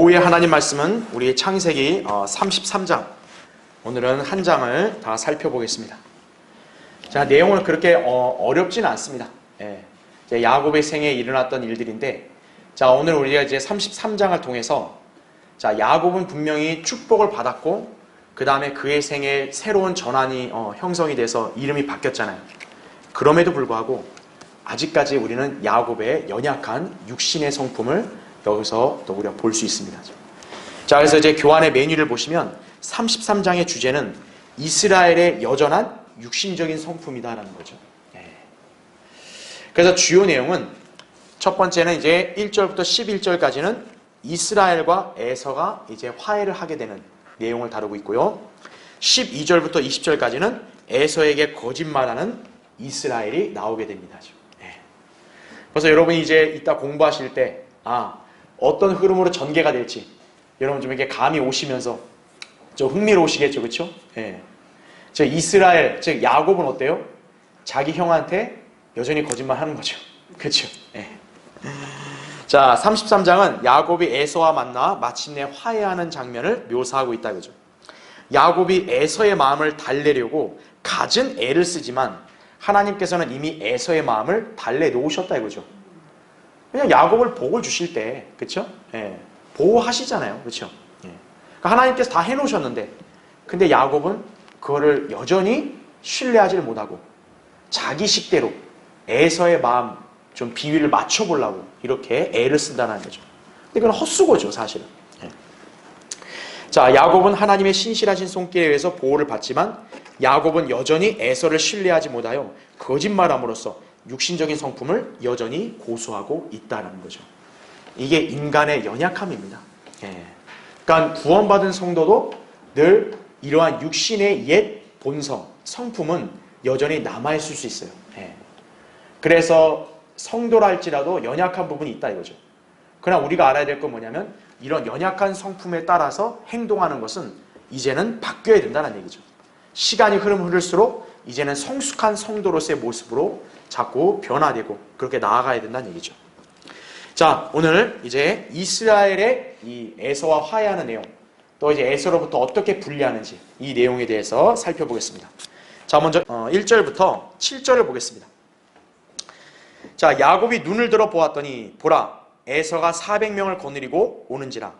오후의 하나님 말씀은 우리 창세기 33장, 오늘은 한 장을 다 살펴보겠습니다. 자, 내용은 그렇게 어렵지는 않습니다. 이제 야곱의 생애에 일어났던 일들인데, 자, 오늘 우리가 이제 33장을 통해서, 자, 야곱은 분명히 축복을 받았고, 그 다음에 그의 생애에 새로운 전환이 형성이 돼서 이름이 바뀌었잖아요. 그럼에도 불구하고 아직까지 우리는 야곱의 연약한 육신의 성품을 여기서 또 우리가 볼 수 있습니다. 자, 그래서 이제 교환의 메뉴를 보시면 33장의 주제는 이스라엘의 여전한 육신적인 성품이다라는 거죠. 그래서 주요 내용은 첫 번째는 이제 1절부터 11절까지는 이스라엘과 에서가 이제 화해를 하게 되는 내용을 다루고 있고요. 12절부터 20절까지는 에서에게 거짓말하는 이스라엘이 나오게 됩니다. 그래서 여러분이 이제 이따 공부하실 때 어떤 흐름으로 전개가 될지 여러분 좀 이렇게 감이 오시면서 좀 흥미로우시겠죠, 그렇죠? 저 이스라엘, 즉 야곱은 어때요? 자기 형한테 여전히 거짓말하는 거죠, 그렇죠? 자, 33장은 야곱이 에서와 만나 마침내 화해하는 장면을 묘사하고 있다, 그죠? 야곱이 에서의 마음을 달래려고 갖은 애를 쓰지만 하나님께서는 이미 에서의 마음을 달래놓으셨다, 이거죠. 그냥 야곱을 복을 주실 때, 그렇죠? 보호하시잖아요, 그렇죠? 그러니까 하나님께서 다 해놓으셨는데, 근데 야곱은 그거를 여전히 신뢰하지를 못하고 자기 식대로 에서의 마음 좀 비위를 맞춰보려고 이렇게 애를 쓴다는 거죠. 근데 그건 헛수고죠, 사실은. 자, 야곱은 하나님의 신실하신 손길에 의해서 보호를 받지만 야곱은 여전히 에서를 신뢰하지 못하여 거짓말함으로써 육신적인 성품을 여전히 고수하고 있다는 거죠. 이게 인간의 연약함입니다. 그러니까 구원받은 성도도 늘 이러한 육신의 옛 본성, 성품은 여전히 남아있을 수 있어요. 그래서 성도라 할지라도 연약한 부분이 있다 이거죠. 그러나 우리가 알아야 될 건 뭐냐면 이런 연약한 성품에 따라서 행동하는 것은 이제는 바뀌어야 된다는 얘기죠. 시간이 흐를수록 이제는 성숙한 성도로서의 모습으로 자꾸 변화되고 그렇게 나아가야 된다는 얘기죠. 자, 오늘 이제 이스라엘의 이 에서와 화해하는 내용, 또 이제 에서로부터 어떻게 분리하는지 이 내용에 대해서 살펴보겠습니다. 자, 먼저 1절부터 7절을 보겠습니다. 자, 야곱이 눈을 들어 보았더니 보라, 에서가 400명을 거느리고 오는지라.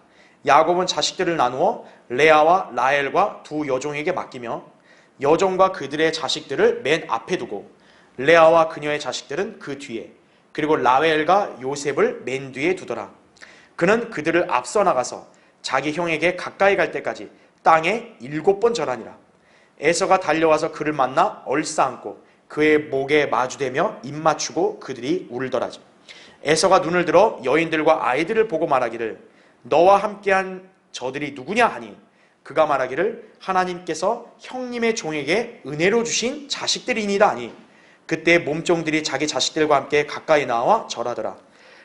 야곱은 자식들을 나누어 레아와 라헬과 두 여종에게 맡기며 여종과 그들의 자식들을 맨 앞에 두고 레아와 그녀의 자식들은 그 뒤에, 그리고 라헬과 요셉을 맨 뒤에 두더라. 그는 그들을 앞서 나가서 자기 형에게 가까이 갈 때까지 땅에 7번 절하니라. 에서가 달려와서 그를 만나 얼싸안고 그의 목에 마주대며 입 맞추고 그들이 울더라. 에서가 눈을 들어 여인들과 아이들을 보고 말하기를 너와 함께한 저들이 누구냐 하니 그가 말하기를 하나님께서 형님의 종에게 은혜로 주신 자식들이니라 하니 그때 몸종들이 자기 자식들과 함께 가까이 나와 절하더라.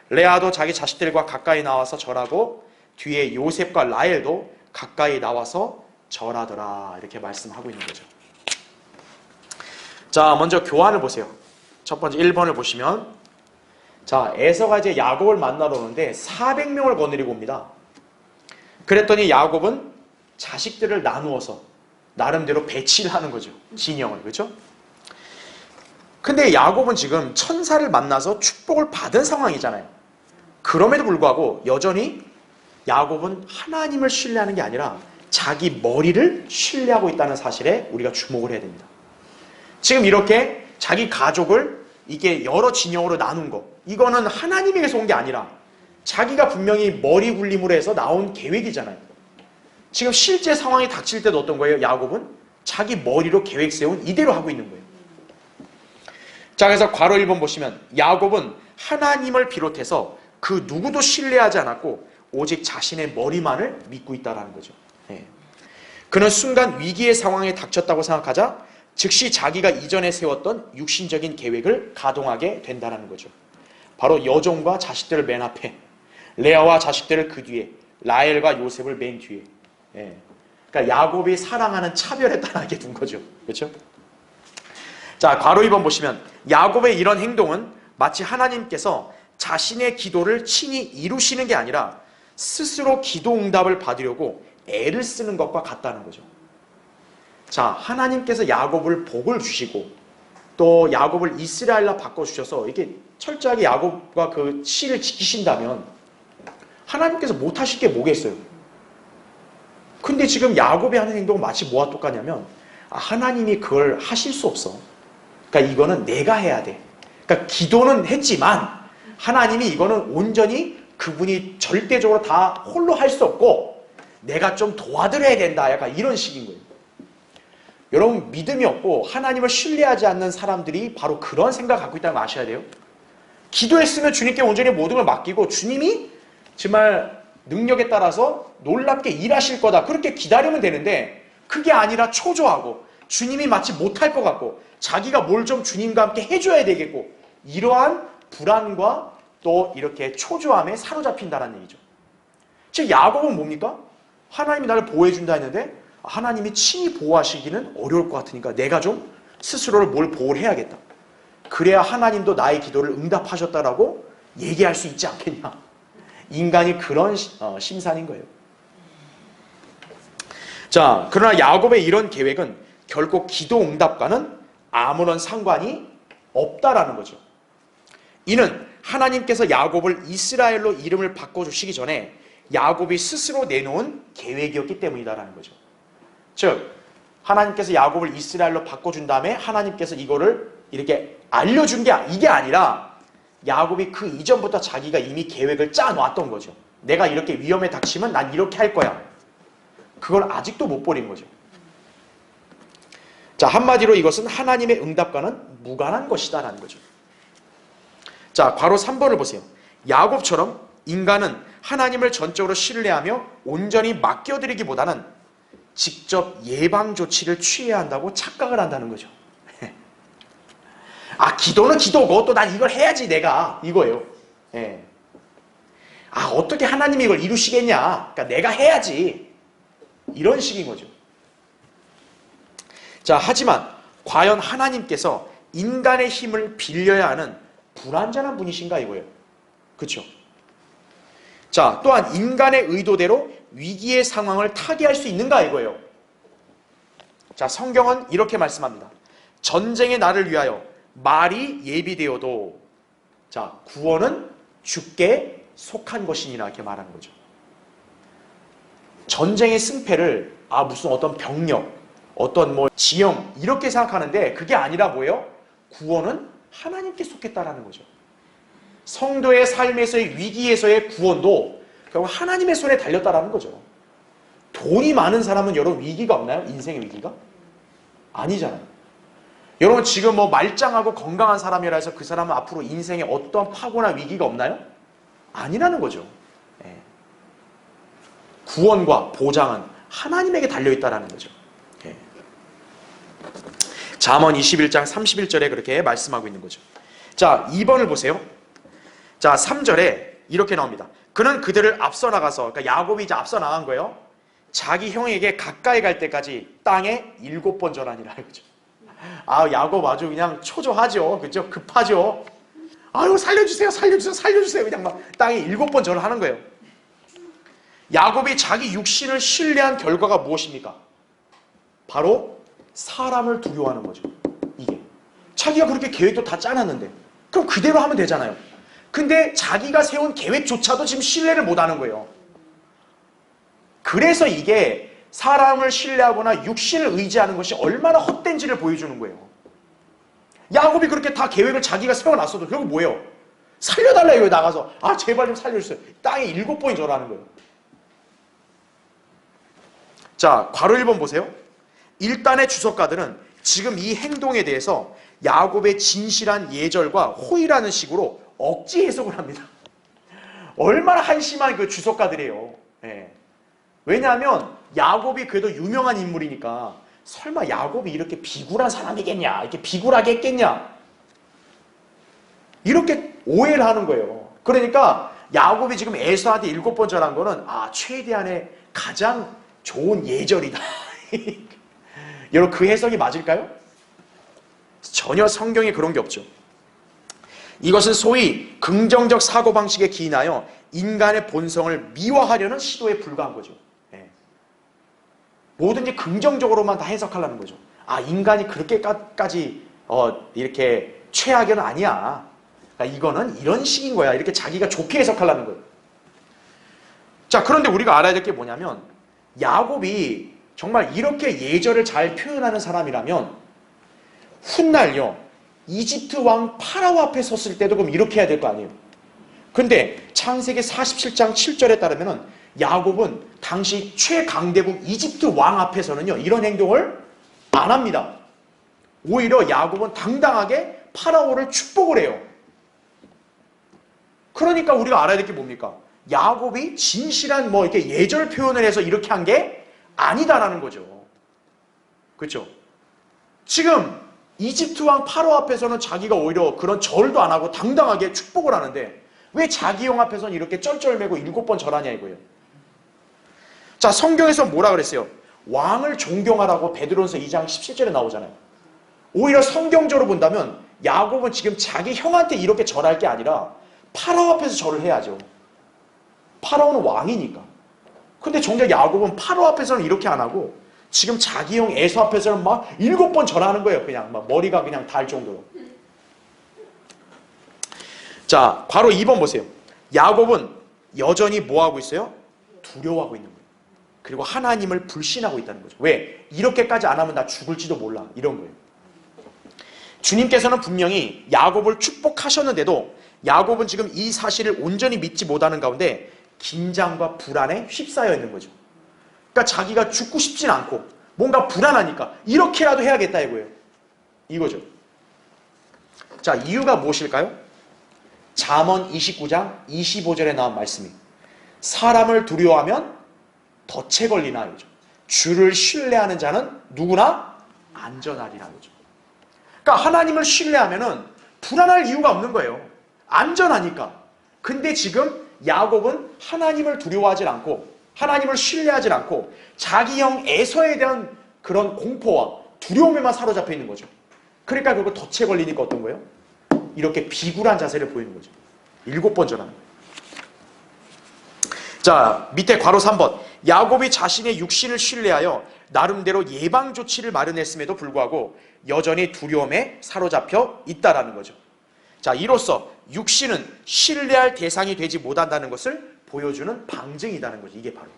레아도 자기 자식들과 가까이 나와서 절하고 뒤에 요셉과 라헬도 가까이 나와서 절하더라. 이렇게 말씀하고 있는 거죠. 자, 먼저 교환을 보세요. 첫 번째 1번을 보시면, 자, 에서가 이제 야곱을 만나러 오는데 400명을 거느리고 옵니다. 그랬더니 야곱은 자식들을 나누어서 나름대로 배치를 하는 거죠. 진영을, 그렇죠? 근데 야곱은 지금 천사를 만나서 축복을 받은 상황이잖아요. 그럼에도 불구하고 여전히 야곱은 하나님을 신뢰하는 게 아니라 자기 머리를 신뢰하고 있다는 사실에 우리가 주목을 해야 됩니다. 지금 이렇게 자기 가족을 이게 여러 진영으로 나눈 거, 이거는 하나님에게서 온 게 아니라 자기가 분명히 머리 굴림으로 해서 나온 계획이잖아요. 지금 실제 상황이 닥칠 때도 어떤 거예요? 야곱은 자기 머리로 계획 세운 이대로 하고 있는 거예요. 자, 그래서 괄호 1번 보시면 야곱은 하나님을 비롯해서 그 누구도 신뢰하지 않았고 오직 자신의 머리만을 믿고 있다는 거죠. 그는 순간 위기의 상황에 닥쳤다고 생각하자 즉시 자기가 이전에 세웠던 육신적인 계획을 가동하게 된다는 거죠. 바로 여종과 자식들을 맨 앞에, 레아와 자식들을 그 뒤에, 라헬과 요셉을 맨 뒤에. 그러니까 야곱이 사랑하는 차별에 따라하게 둔 거죠. 그렇죠? 자, 괄호 2번 보시면 야곱의 이런 행동은 마치 하나님께서 자신의 기도를 친히 이루시는 게 아니라 스스로 기도 응답을 받으려고 애를 쓰는 것과 같다는 거죠. 자, 하나님께서 야곱을 복을 주시고 또 야곱을 이스라엘로 바꿔주셔서 이렇게 철저하게 야곱과 그 씨를 지키신다면 하나님께서 못하실 게 뭐겠어요? 근데 지금 야곱이 하는 행동은 마치 뭐와 똑같냐면 하나님이 그걸 하실 수 없어. 그러니까 이거는 내가 해야 돼. 그러니까 기도는 했지만 하나님이 이거는 온전히 그분이 절대적으로 다 홀로 할 수 없고 내가 좀 도와드려야 된다. 약간 이런 식인 거예요. 여러분, 믿음이 없고 하나님을 신뢰하지 않는 사람들이 바로 그런 생각을 갖고 있다는 걸 아셔야 돼요. 기도했으면 주님께 온전히 모든 걸 맡기고 주님이 정말 능력에 따라서 놀랍게 일하실 거다. 그렇게 기다리면 되는데 그게 아니라 초조하고 주님이 마치 못할 것 같고 자기가 뭘 좀 주님과 함께 해줘야 되겠고 이러한 불안과 또 이렇게 초조함에 사로잡힌다는 얘기죠. 즉 야곱은 뭡니까? 하나님이 나를 보호해준다 했는데 하나님이 친히 보호하시기는 어려울 것 같으니까 내가 좀 스스로를 뭘 보호를 해야겠다. 그래야 하나님도 나의 기도를 응답하셨다라고 얘기할 수 있지 않겠냐. 인간이 그런 심산인 거예요. 자, 그러나 야곱의 이런 계획은 결코 기도 응답과는 아무런 상관이 없다라는 거죠. 이는 하나님께서 야곱을 이스라엘로 이름을 바꿔주시기 전에 야곱이 스스로 내놓은 계획이었기 때문이다라는 거죠. 즉 하나님께서 야곱을 이스라엘로 바꿔준 다음에 하나님께서 이거를 이렇게 알려준 게 이게 아니라 야곱이 그 이전부터 자기가 이미 계획을 짜놨던 거죠. 내가 이렇게 위험에 닥치면 난 이렇게 할 거야. 그걸 아직도 못 버린 거죠. 자, 한마디로 이것은 하나님의 응답과는 무관한 것이다라는 거죠. 자, 괄호 3번을 보세요. 야곱처럼 인간은 하나님을 전적으로 신뢰하며 온전히 맡겨드리기보다는 직접 예방 조치를 취해야 한다고 착각을 한다는 거죠. 아, 기도는 기도고 또 난 이걸 해야지 내가 이거예요. 예. 아, 어떻게 하나님이 이걸 이루시겠냐. 그러니까 내가 해야지. 이런 식인 거죠. 자, 하지만 과연 하나님께서 인간의 힘을 빌려야 하는 불완전한 분이신가 이거예요. 그렇죠? 자, 또한 인간의 의도대로 위기의 상황을 타개할 수 있는가 이거예요. 자, 성경은 이렇게 말씀합니다. 전쟁의 날을 위하여 말이 예비되어도 자, 구원은 주께 속한 것이니라 이렇게 말하는 거죠. 전쟁의 승패를 무슨 어떤 병력, 어떤 뭐 지형 이렇게 생각하는데 그게 아니라 뭐예요? 구원은 하나님께 속했다라는 거죠. 성도의 삶에서의 위기에서의 구원도 결국 하나님의 손에 달렸다라는 거죠. 돈이 많은 사람은 여러분 위기가 없나요? 인생의 위기가? 아니잖아요. 여러분 지금 뭐 말짱하고 건강한 사람이라 해서 그 사람은 앞으로 인생에 어떤 파고나 위기가 없나요? 아니라는 거죠. 예. 구원과 보장은 하나님에게 달려있다라는 거죠. 예. 잠언 21장 31절에 그렇게 말씀하고 있는 거죠. 자, 2번을 보세요. 자, 3절에 이렇게 나옵니다. 그는 그들을 앞서 나가서, 그러니까 야곱이 이제 앞서 나간 거예요. 자기 형에게 가까이 갈 때까지 땅에 7번 절하니라 이거죠. 아, 야곱 아주 그냥 초조하죠. 그죠? 급하죠. 아유, 살려주세요, 살려주세요, 살려주세요. 그냥 막 땅에 7번 절을 하는 거예요. 야곱이 자기 육신을 신뢰한 결과가 무엇입니까? 바로 사람을 두려워하는 거죠. 이게. 자기가 그렇게 계획도 다 짜놨는데 그럼 그대로 하면 되잖아요. 근데 자기가 세운 계획조차도 지금 신뢰를 못하는 거예요. 그래서 이게 사람을 신뢰하거나 육신을 의지하는 것이 얼마나 헛된지를 보여주는 거예요. 야곱이 그렇게 다 계획을 자기가 세워놨어도 결국 뭐예요? 살려달라 이거예요. 나가서 아 제발 좀 살려주세요. 땅에 7번이 절하는 거예요. 자, 괄호 1번 보세요. 일단의 주석가들은 지금 이 행동에 대해서 야곱의 진실한 예절과 호의라는 식으로 억지 해석을 합니다. 얼마나 한심한 그 주석가들이에요. 예. 왜냐하면 야곱이 그래도 유명한 인물이니까 설마 야곱이 이렇게 비굴한 사람이겠냐, 이렇게 비굴하게 했겠냐, 이렇게 오해를 하는 거예요. 그러니까 야곱이 지금 에서한테 7번 절한 거는 최대한의 가장 좋은 예절이다. 여러분 그 해석이 맞을까요? 전혀 성경에 그런 게 없죠. 이것은 소위 긍정적 사고방식에 기인하여 인간의 본성을 미화하려는 시도에 불과한 거죠. 예. 뭐든지 긍정적으로만 다 해석하려는 거죠. 아, 인간이 그렇게까지 이렇게 최악은 아니야. 그러니까 이거는 이런 식인 거야. 이렇게 자기가 좋게 해석하려는 거예요. 자, 그런데 우리가 알아야 될 게 뭐냐면 야곱이 정말 이렇게 예절을 잘 표현하는 사람이라면 훗날요 이집트 왕 파라오 앞에 섰을 때도 그럼 이렇게 해야 될 거 아니에요. 근데 창세기 47장 7절에 따르면 야곱은 당시 최강대국 이집트 왕 앞에서는요 이런 행동을 안 합니다. 오히려 야곱은 당당하게 파라오를 축복을 해요. 그러니까 우리가 알아야 될 게 뭡니까? 야곱이 진실한 이렇게 예절 표현을 해서 이렇게 한 게 아니다라는 거죠. 그렇죠? 지금 이집트 왕 파라오 앞에서는 자기가 오히려 그런 절도 안 하고 당당하게 축복을 하는데 왜 자기 형 앞에서는 이렇게 쩔쩔매고 7번 절하냐 이거예요. 자, 성경에서 뭐라 그랬어요? 왕을 존경하라고 베드로전서 2장 17절에 나오잖아요. 오히려 성경적으로 본다면 야곱은 지금 자기 형한테 이렇게 절할 게 아니라 파라오 앞에서 절을 해야죠. 파라오는 왕이니까. 근데 정작 야곱은 파라오 앞에서는 이렇게 안 하고 지금 자기 형 에서 앞에서는 막 7번 절하는 거예요. 그냥 막 머리가 그냥 닿을 정도로. 자, 바로 2번 보세요. 야곱은 여전히 뭐하고 있어요? 두려워하고 있는 거예요. 그리고 하나님을 불신하고 있다는 거죠. 왜? 이렇게까지 안 하면 나 죽을지도 몰라. 이런 거예요. 주님께서는 분명히 야곱을 축복하셨는데도 야곱은 지금 이 사실을 온전히 믿지 못하는 가운데 긴장과 불안에 휩싸여 있는 거죠. 그러니까 자기가 죽고 싶진 않고 뭔가 불안하니까 이렇게라도 해야겠다 이거예요. 이거죠. 자, 이유가 무엇일까요? 잠언 29장 25절에 나온 말씀이 사람을 두려워하면 덫에 걸리나 이거죠. 주를 신뢰하는 자는 누구나 안전하리라 이거죠. 그러니까 하나님을 신뢰하면은 불안할 이유가 없는 거예요. 안전하니까. 근데 지금 야곱은 하나님을 두려워하지 않고 하나님을 신뢰하지 않고 자기 형 에서에 대한 그런 공포와 두려움에만 사로잡혀 있는 거죠. 그러니까 그거 덫에 걸리니까 어떤 거예요? 이렇게 비굴한 자세를 보이는 거죠. 7번 전하는 거예요. 자, 밑에 괄호 3번. 야곱이 자신의 육신을 신뢰하여 나름대로 예방 조치를 마련했음에도 불구하고 여전히 두려움에 사로잡혀 있다라는 거죠. 자, 이로써 육신은 신뢰할 대상이 되지 못한다는 것을 보여주는 방증이라는 거죠. 이게 바로.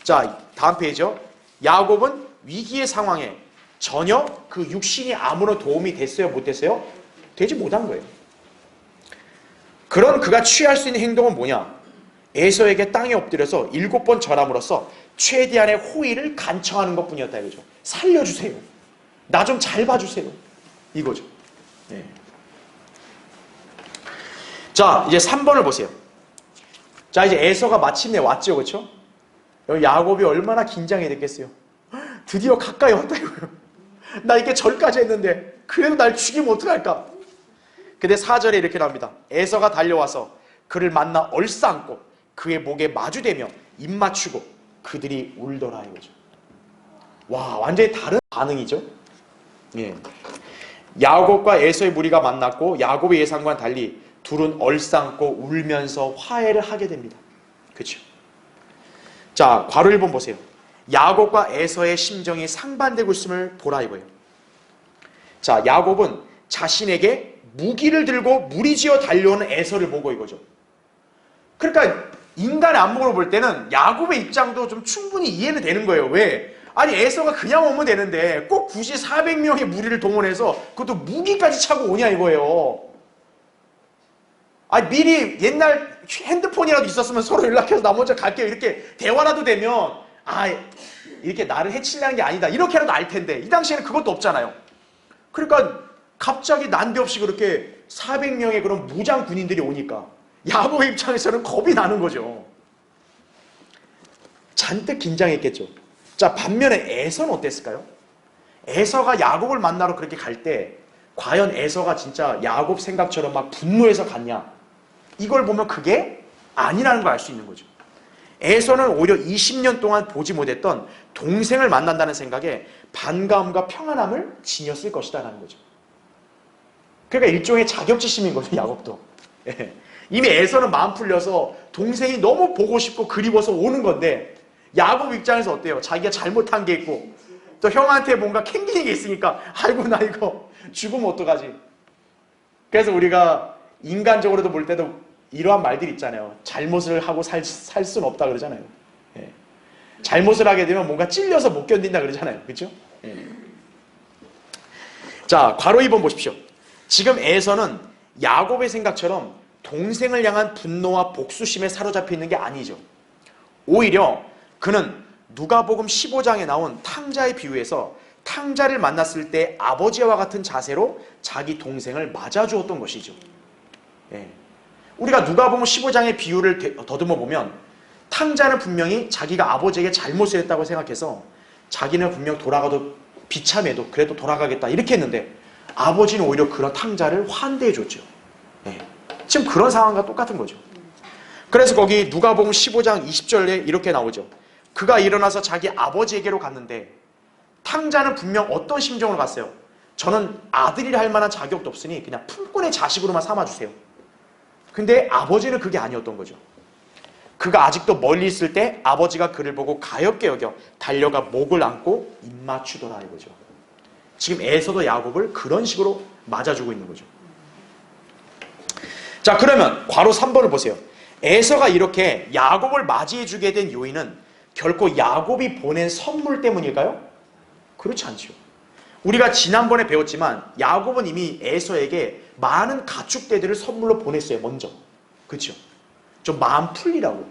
자, 다음 페이지요. 야곱은 위기의 상황에 전혀 그 육신이 아무런 도움이 됐어요? 못 됐어요? 되지 못한 거예요. 그런 그가 취할 수 있는 행동은 뭐냐? 에서에게 땅에 엎드려서 7번 절함으로써 최대한의 호의를 간청하는 것뿐이었다 이거죠. 살려주세요. 나 좀 잘 봐주세요. 이거죠. 네. 자, 이제 3번을 보세요. 자, 이제 에서가 마침내 왔죠, 그렇죠? 야곱이 얼마나 긴장이 됐겠어요. 드디어 가까이 왔다 이거예요. 나 이렇게 절까지 했는데 그래도 날 죽이면 어떡할까? 근데 4절에 이렇게 나옵니다. 에서가 달려와서 그를 만나 얼싸안고 그의 목에 마주대며 입 맞추고 그들이 울더라 이거죠. 와, 완전히 다른 반응이죠. 예. 야곱과 에서의 무리가 만났고 야곱의 예상과는 달리 둘은 얼싸안고 울면서 화해를 하게 됩니다. 그렇죠? 자, 괄호 1번 보세요. 야곱과 에서의 심정이 상반되고 있음을 보라 이거예요. 자, 야곱은 자신에게 무기를 들고 무리지어 달려오는 에서를 보고 이거죠. 그러니까 인간의 안목으로 볼 때는 야곱의 입장도 좀 충분히 이해는 되는 거예요. 왜? 아니, 에서가 그냥 오면 되는데 꼭 굳이 400명의 무리를 동원해서 그것도 무기까지 차고 오냐 이거예요. 아니, 미리 옛날 핸드폰이라도 있었으면 서로 연락해서 나 먼저 갈게요 이렇게 대화라도 되면 이렇게 나를 해치려는 게 아니다 이렇게라도 알 텐데 이 당시에는 그것도 없잖아요. 그러니까 갑자기 난데없이 그렇게 400명의 그런 무장 군인들이 오니까 야곱의 입장에서는 겁이 나는 거죠. 잔뜩 긴장했겠죠. 자, 반면에 에서는 어땠을까요? 에서가 야곱을 만나러 그렇게 갈 때 과연 에서가 진짜 야곱 생각처럼 막 분노해서 갔냐? 이걸 보면 그게 아니라는 걸 알 수 있는 거죠. 에서는 오히려 20년 동안 보지 못했던 동생을 만난다는 생각에 반가움과 평안함을 지녔을 것이다 라는 거죠. 그러니까 일종의 자격지심인 거죠, 야곱도. 이미 에서는 마음 풀려서 동생이 너무 보고 싶고 그리워서 오는 건데 야곱 입장에서 어때요? 자기가 잘못한 게 있고 또 형한테 뭔가 캥기는 게 있으니까 아이고 나 이거 죽으면 어떡하지? 그래서 우리가 인간적으로도 볼 때도 이러한 말들이 있잖아요. 잘못을 하고 살 수는 없다 그러잖아요. 예. 잘못을 하게 되면 뭔가 찔려서 못 견딘다 그러잖아요. 그렇죠? 예. 자, 괄호 2번 보십시오. 지금 에서는 야곱의 생각처럼 동생을 향한 분노와 복수심에 사로잡혀 있는 게 아니죠. 오히려 그는 누가복음 15장에 나온 탕자의 비유에서 탕자를 만났을 때 아버지와 같은 자세로 자기 동생을 맞아주었던 것이죠. 예. 우리가 누가복음 15장의 비유를 더듬어 보면 탕자는 분명히 자기가 아버지에게 잘못을 했다고 생각해서 자기는 분명 돌아가도 비참해도 그래도 돌아가겠다 이렇게 했는데 아버지는 오히려 그런 탕자를 환대해 줬죠. 예. 지금 그런 상황과 똑같은 거죠. 그래서 거기 누가복음 15장 20절에 이렇게 나오죠. 그가 일어나서 자기 아버지에게로 갔는데 탕자는 분명 어떤 심정으로 갔어요? 저는 아들이라 할 만한 자격도 없으니 그냥 품꾼의 자식으로만 삼아주세요. 근데 아버지는 그게 아니었던 거죠. 그가 아직도 멀리 있을 때 아버지가 그를 보고 가엾게 여겨 달려가 목을 안고 입맞추더라 이거죠. 지금 에서도 야곱을 그런 식으로 맞아주고 있는 거죠. 자, 그러면 괄호 3번을 보세요. 에서가 이렇게 야곱을 맞이해주게 된 요인은 결코 야곱이 보낸 선물 때문일까요? 그렇지 않죠. 우리가 지난번에 배웠지만 야곱은 이미 에서에게 많은 가축대들을 선물로 보냈어요. 먼저. 그렇죠? 좀 마음 풀리라고.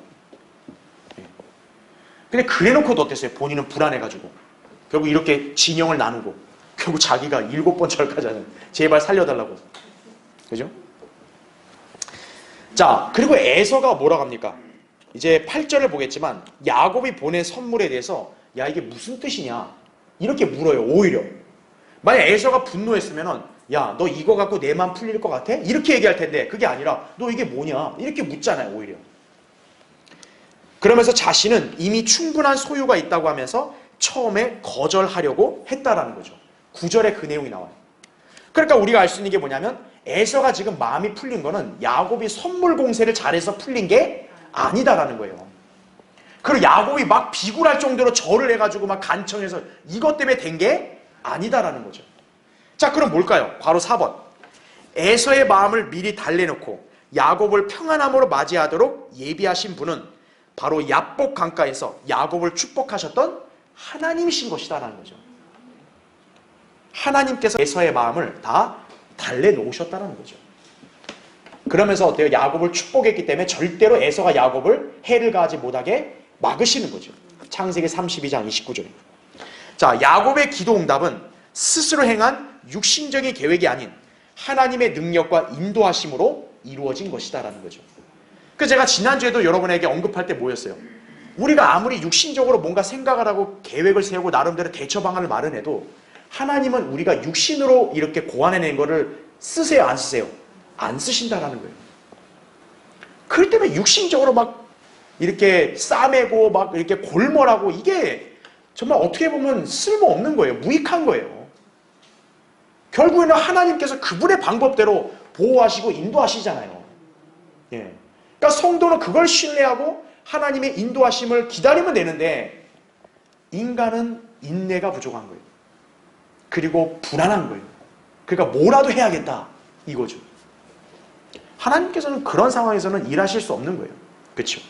근데 그래놓고도 어땠어요? 본인은 불안해가지고 결국 이렇게 진영을 나누고 결국 자기가 7번 절까지는 제발 살려달라고. 그죠? 자, 그리고 에서가 뭐라고 합니까? 이제 8절을 보겠지만 야곱이 보낸 선물에 대해서 야 이게 무슨 뜻이냐 이렇게 물어요. 오히려 만약 에서가 분노했으면 야 너 이거 갖고 내 맘 풀릴 것 같아? 이렇게 얘기할 텐데 그게 아니라 너 이게 뭐냐 이렇게 묻잖아요. 오히려 그러면서 자신은 이미 충분한 소유가 있다고 하면서 처음에 거절하려고 했다라는 거죠. 9절에 그 내용이 나와요. 그러니까 우리가 알 수 있는 게 뭐냐면 에서가 지금 마음이 풀린 거는 야곱이 선물 공세를 잘해서 풀린 게 아니다라는 거예요. 그리고 야곱이 막 비굴할 정도로 절을 해가지고 막 간청해서 이것 때문에 된 게 아니다라는 거죠. 자, 그럼 뭘까요? 괄호 4번. 에서의 마음을 미리 달래놓고 야곱을 평안함으로 맞이하도록 예비하신 분은 바로 야복 강가에서 야곱을 축복하셨던 하나님이신 것이다라는 거죠. 하나님께서 에서의 마음을 다 달래놓으셨다는 거죠. 그러면서 어때요? 야곱을 축복했기 때문에 절대로 에서가 야곱을 해를 가하지 못하게 막으시는 거죠. 창세기 32장 29절에. 자, 야곱의 기도 응답은 스스로 행한 육신적인 계획이 아닌 하나님의 능력과 인도하심으로 이루어진 것이다라는 거죠. 그래서 제가 지난주에도 여러분에게 언급할 때 뭐였어요? 우리가 아무리 육신적으로 뭔가 생각을 하고 계획을 세우고 나름대로 대처 방안을 마련해도 하나님은 우리가 육신으로 이렇게 고안해낸 거를 쓰세요, 안 쓰세요? 안 쓰신다라는 거예요. 그렇기 때문에 육신적으로 막 이렇게 싸매고 막 이렇게 골몰하고 이게 정말 어떻게 보면 쓸모없는 거예요. 무익한 거예요. 결국에는 하나님께서 그분의 방법대로 보호하시고 인도하시잖아요. 예. 그러니까 성도는 그걸 신뢰하고 하나님의 인도하심을 기다리면 되는데 인간은 인내가 부족한 거예요. 그리고 불안한 거예요. 그러니까 뭐라도 해야겠다 이거죠. 하나님께서는 그런 상황에서는 일하실 수 없는 거예요. 그렇죠?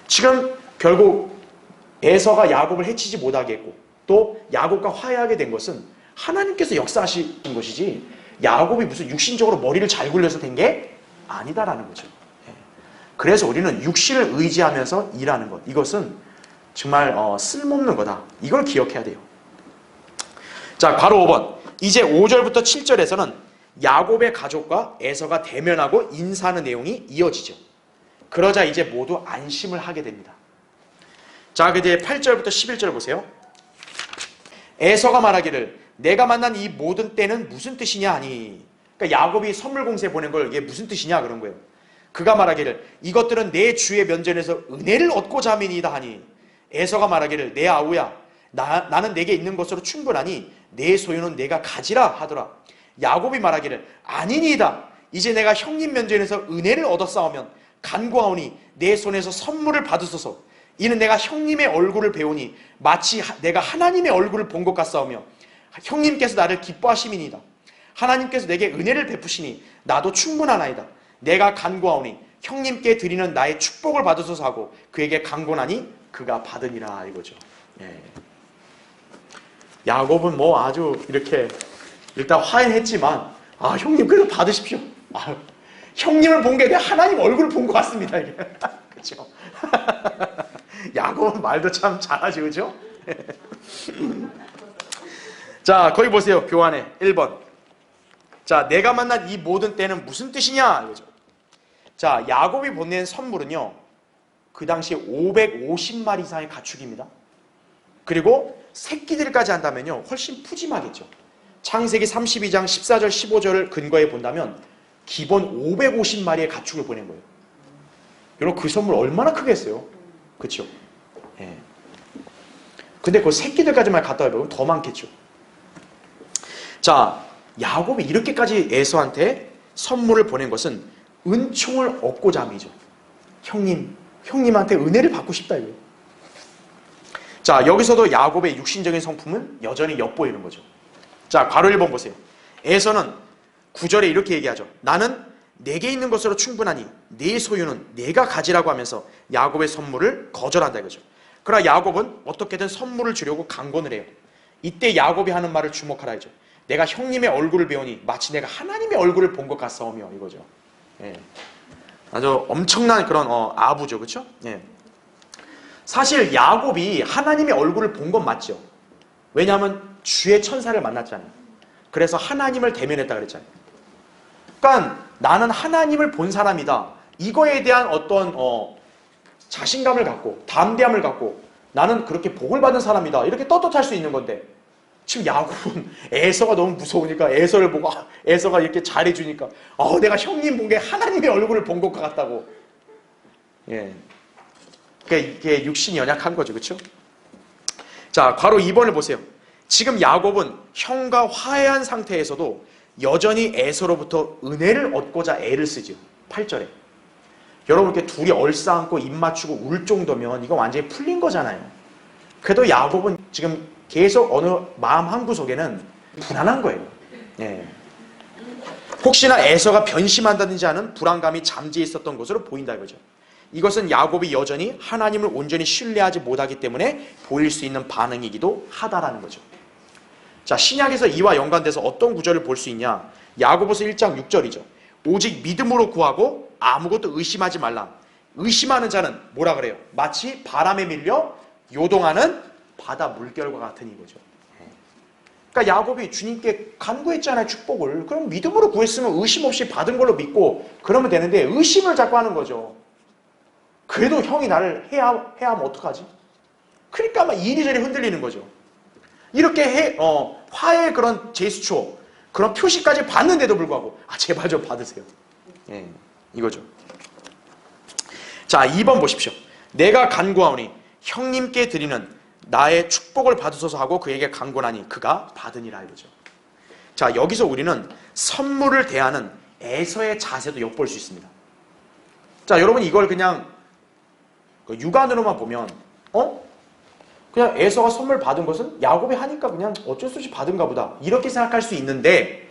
지금 결국 에서가 야곱을 해치지 못하게 했고 또 야곱과 화해하게 된 것은 하나님께서 역사하신 것이지 야곱이 무슨 육신적으로 머리를 잘 굴려서 된 게 아니다라는 거죠. 그래서 우리는 육신을 의지하면서 일하는 것, 이것은 정말 쓸모없는 거다. 이걸 기억해야 돼요. 자, 괄호 5번. 이제 5절부터 7절에서는 야곱의 가족과 에서가 대면하고 인사하는 내용이 이어지죠. 그러자 이제 모두 안심을 하게 됩니다. 자, 이제 8절부터 11절 보세요. 에서가 말하기를 내가 만난 이 모든 때는 무슨 뜻이냐 하니, 그러니까 야곱이 선물 공세 보낸 걸 이게 무슨 뜻이냐 그런 거예요. 그가 말하기를 이것들은 내 주의 면전에서 은혜를 얻고자 함이니이다 하니, 에서가 말하기를 내 아우야 나는 내게 있는 것으로 충분하니 내 소유는 내가 가지라 하더라. 야곱이 말하기를 아니니이다. 이제 내가 형님 면전에서 은혜를 얻었사오면 간구하오니 내 손에서 선물을 받으소서. 이는 내가 형님의 얼굴을 배우니 마치 내가 하나님의 얼굴을 본 것 같사오며 형님께서 나를 기뻐하심이니이다. 하나님께서 내게 은혜를 베푸시니 나도 충분하나이다. 내가 간구하오니 형님께 드리는 나의 축복을 받으소서 하고 그에게 간구하니 그가 받으니라 이거죠. 예. 야곱은 뭐 아주 이렇게 일단 화해했지만 형님 그래도 받으십시오. 형님을 본 게 내가 하나님 얼굴을 본 것 같습니다. 이게. 그렇죠? 야곱은 말도 참 잘하지, 그죠? 자, 거기 보세요. 교환에 1번. 자, 내가 만난 이 모든 때는 무슨 뜻이냐? 이거죠. 자, 야곱이 보낸 선물은요, 그 당시에 550마리 이상의 가축입니다. 그리고 새끼들까지 한다면요, 훨씬 푸짐하겠죠. 창세기 32장 14절 15절을 근거해 본다면 기본 550마리의 가축을 보낸 거예요. 여러분 그 선물 얼마나 크겠어요? 그렇죠? 예. 근데 그 새끼들까지만 갖다 해보면 더 많겠죠. 자, 야곱이 이렇게까지 에서한테 선물을 보낸 것은 은총을 얻고자 함이죠. 형님한테 은혜를 받고 싶다 이거예요. 자, 여기서도 야곱의 육신적인 성품은 여전히 엿보이는 거죠. 자, 괄호 1번 보세요. 에서는 9절에 이렇게 얘기하죠. 나는 내게 있는 것으로 충분하니 네 소유는 내가 가지라고 하면서 야곱의 선물을 거절한다 이거죠. 그러나 야곱은 어떻게든 선물을 주려고 강권을 해요. 이때 야곱이 하는 말을 주목하라 이죠. 내가 형님의 얼굴을 배우니 마치 내가 하나님의 얼굴을 본 것 같사오며 이거죠. 예. 아주 엄청난 그런 아부죠, 그렇죠? 예. 사실 야곱이 하나님의 얼굴을 본 건 맞죠. 왜냐하면 주의 천사를 만났잖아요. 그래서 하나님을 대면했다 그랬잖아요. 그러니까 나는 하나님을 본 사람이다. 이거에 대한 어떤 자신감을 갖고 담대함을 갖고 나는 그렇게 복을 받은 사람이다. 이렇게 떳떳할 수 있는 건데 지금 야곱은 에서가 너무 무서우니까 에서를 보고 에서가 이렇게 잘해주니까 내가 형님 본 게 하나님의 얼굴을 본 것 같다고. 예. 그러니까 이게 육신이 연약한 거죠. 그렇죠? 자, 괄호 2번을 보세요. 지금 야곱은 형과 화해한 상태에서도 여전히 에서로부터 은혜를 얻고자 애를 쓰죠. 8절에. 여러분 이렇게 둘이 얼싸안고 입 맞추고 울 정도면 이거 완전히 풀린 거잖아요. 그래도 야곱은 지금 계속 어느 마음 한구석에는 불안한 거예요. 예. 혹시나 에서가 변심한다든지 하는 불안감이 잠재해 있었던 것으로 보인다 이거죠. 이것은 야곱이 여전히 하나님을 온전히 신뢰하지 못하기 때문에 보일 수 있는 반응이기도 하다라는 거죠. 자, 신약에서 이와 연관돼서 어떤 구절을 볼 수 있냐? 야고보서 1장 6절이죠. 오직 믿음으로 구하고 아무것도 의심하지 말라. 의심하는 자는 뭐라 그래요? 마치 바람에 밀려 요동하는 바다 물결과 같은 이거죠. 그러니까 야곱이 주님께 간구했잖아요, 축복을. 그럼 믿음으로 구했으면 의심 없이 받은 걸로 믿고 그러면 되는데 의심을 자꾸 하는 거죠. 그래도 형이 나를 해하면 어떡하지? 그러니까 막 이리저리 흔들리는 거죠. 이렇게 화해의 그런 제스처, 그런 표시까지 받는데도 불구하고 제발 좀 받으세요. 예, 이거죠. 자, 2번 보십시오. 내가 간구하오니 형님께 드리는 나의 축복을 받으소서 하고 그에게 간구하니 그가 받으니라 이거죠. 자, 여기서 우리는 선물을 대하는 에서의 자세도 엿볼 수 있습니다. 자, 여러분 이걸 그냥 육안으로만 보면 그냥 에서가 선물 받은 것은 야곱이 하니까 그냥 어쩔 수 없이 받은가 보다 이렇게 생각할 수 있는데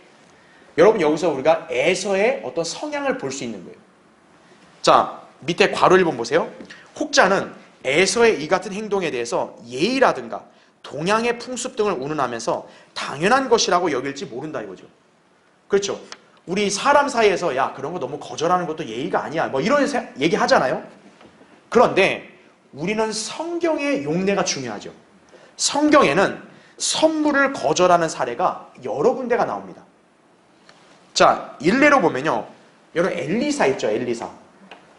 여러분 여기서 우리가 에서의 어떤 성향을 볼 수 있는 거예요. 자, 밑에 괄호 1번 보세요. 혹자는 에서의 이 같은 행동에 대해서 예의라든가 동양의 풍습 등을 운운하면서 당연한 것이라고 여길지 모른다 이거죠. 그렇죠. 우리 사람 사이에서 야 그런 거 너무 거절하는 것도 예의가 아니야 뭐 이런 얘기 하잖아요. 그런데 우리는 성경의 용례가 중요하죠. 성경에는 선물을 거절하는 사례가 여러 군데가 나옵니다. 자, 일례로 보면요. 여러분 엘리사 있죠, 엘리사.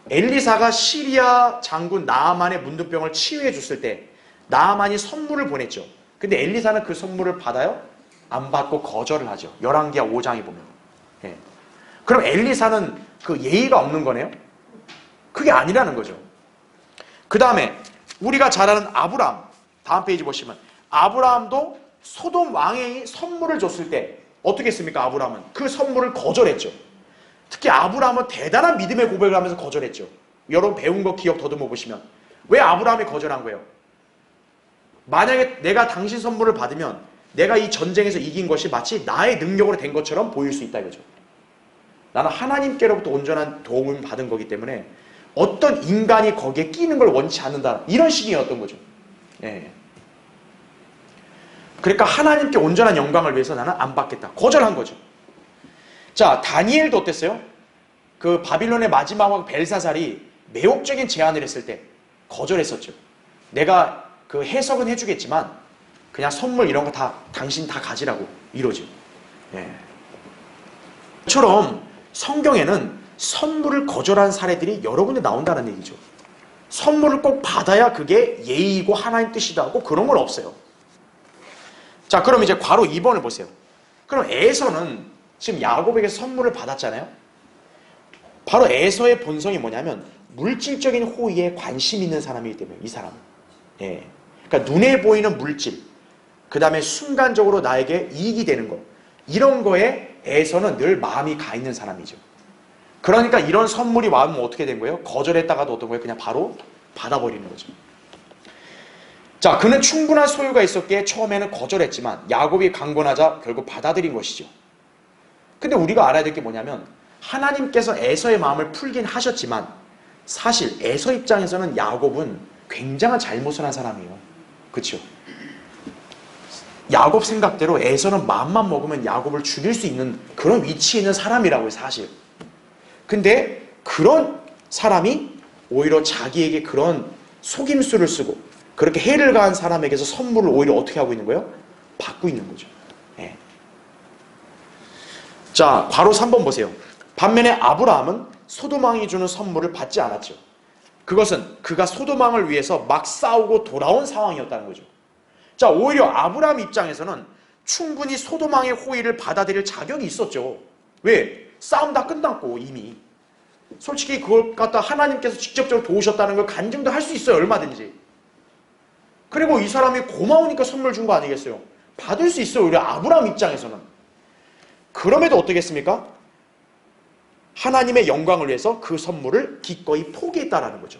엘리사가 시리아 장군 나아만의 문둥병을 치유해 줬을 때 나아만이 선물을 보냈죠. 근데 엘리사는 그 선물을 받아요? 안 받고 거절을 하죠. 열왕기하 5장에 보면. 예. 그럼 엘리사는 그 예의가 없는 거네요? 그게 아니라는 거죠. 그 다음에 우리가 잘 아는 아브라함, 다음 페이지 보시면 아브라함도 소돔 왕이 선물을 줬을 때 어떻게 했습니까? 아브라함은 그 선물을 거절했죠. 특히 아브라함은 대단한 믿음의 고백을 하면서 거절했죠. 여러분 배운 거 기억 더듬어 보시면 왜 아브라함이 거절한 거예요? 만약에 내가 당신 선물을 받으면 내가 이 전쟁에서 이긴 것이 마치 나의 능력으로 된 것처럼 보일 수 있다 이거죠. 나는 하나님께로부터 온전한 도움을 받은 거기 때문에 어떤 인간이 거기에 끼는 걸 원치 않는다. 이런 식이었던 거죠. 예. 그러니까 하나님께 온전한 영광을 위해서 나는 안 받겠다. 거절한 거죠. 자, 다니엘도 어땠어요? 그 바빌론의 마지막 왕 벨사살이 매혹적인 제안을 했을 때 거절했었죠. 내가 그 해석은 해주겠지만 그냥 선물 이런 거 다 당신 다 가지라고 이러죠. 예. 처럼 성경에는 선물을 거절한 사례들이 여러 군데 나온다는 얘기죠. 선물을 꼭 받아야 그게 예의이고 하나님 뜻이다 하고 그런 건 없어요. 자, 그럼 이제 괄호 2번을 보세요. 그럼 에서는 지금 야곱에게 선물을 받았잖아요. 바로 에서의 본성이 뭐냐면 물질적인 호의에 관심 있는 사람이기 때문에 이 사람은. 예. 그러니까 눈에 보이는 물질, 그 다음에 순간적으로 나에게 이익이 되는 것, 이런 거에 에서는 늘 마음이 가 있는 사람이죠. 그러니까 이런 선물이 와면 어떻게 된 거예요? 거절했다가도 어떤 거예요? 그냥 바로 받아버리는 거죠. 자, 그는 충분한 소유가 있었기에 처음에는 거절했지만 야곱이 강권하자 결국 받아들인 것이죠. 근데 우리가 알아야 될 게 뭐냐면 하나님께서 에서의 마음을 풀긴 하셨지만 사실 에서 입장에서는 야곱은 굉장한 잘못을 한 사람이에요. 그렇죠? 야곱 생각대로 에서는 마음만 먹으면 야곱을 죽일 수 있는 그런 위치에 있는 사람이라고요, 사실. 근데 그런 사람이 오히려 자기에게 그런 속임수를 쓰고 그렇게 해를 가한 사람에게서 선물을 오히려 어떻게 하고 있는 거예요? 받고 있는 거죠. 예. 자, 바로 3번 보세요. 반면에 아브라함은 소돔왕이 주는 선물을 받지 않았죠. 그것은 그가 소돔왕을 위해서 막 싸우고 돌아온 상황이었다는 거죠. 자, 오히려 아브라함 입장에서는 충분히 소돔왕의 호의를 받아들일 자격이 있었죠. 왜? 싸움 다 끝났고 이미. 솔직히 그걸 갖다 하나님께서 직접적으로 도우셨다는 걸 간증도 할 수 있어요. 얼마든지. 그리고 이 사람이 고마우니까 선물 준 거 아니겠어요? 받을 수 있어요. 오히려 아브라함 입장에서는. 그럼에도 어떻겠습니까? 하나님의 영광을 위해서 그 선물을 기꺼이 포기했다라는 거죠.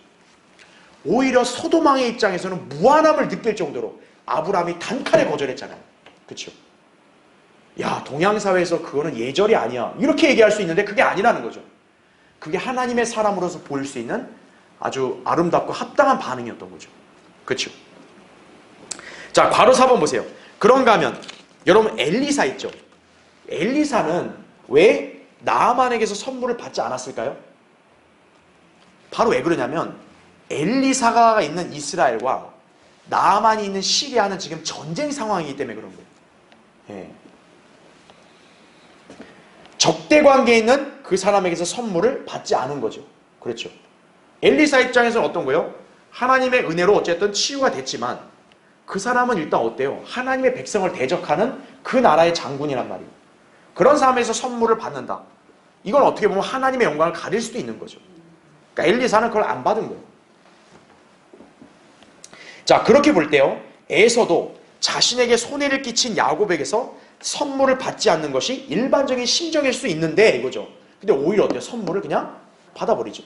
오히려 소돔왕의 입장에서는 무한함을 느낄 정도로 아브라함이 단칼에 거절했잖아요. 그렇죠? 야, 동양사회에서 그거는 예절이 아니야. 이렇게 얘기할 수 있는데 그게 아니라는 거죠. 그게 하나님의 사람으로서 보일 수 있는 아주 아름답고 합당한 반응이었던 거죠. 그렇죠? 자, 괄호 4번 보세요. 그런가 하면 여러분 엘리사 있죠? 엘리사는 왜 나아만에게서 선물을 받지 않았을까요? 바로 왜 그러냐면 엘리사가 있는 이스라엘과 나아만이 있는 시리아는 지금 전쟁 상황이기 때문에 그런 거예요. 예. 적대 관계에 있는 그 사람에게서 선물을 받지 않은 거죠. 그렇죠. 엘리사 입장에서는 어떤 거예요? 하나님의 은혜로 어쨌든 치유가 됐지만 그 사람은 일단 어때요? 하나님의 백성을 대적하는 그 나라의 장군이란 말이에요. 그런 사람에서 선물을 받는다. 이건 어떻게 보면 하나님의 영광을 가릴 수도 있는 거죠. 그러니까 엘리사는 그걸 안 받은 거예요. 자, 그렇게 볼 때요, 에서도 자신에게 손해를 끼친 야곱에게서 선물을 받지 않는 것이 일반적인 심정일 수 있는데 이거죠. 근데 오히려 어때요? 선물을 그냥 받아버리죠.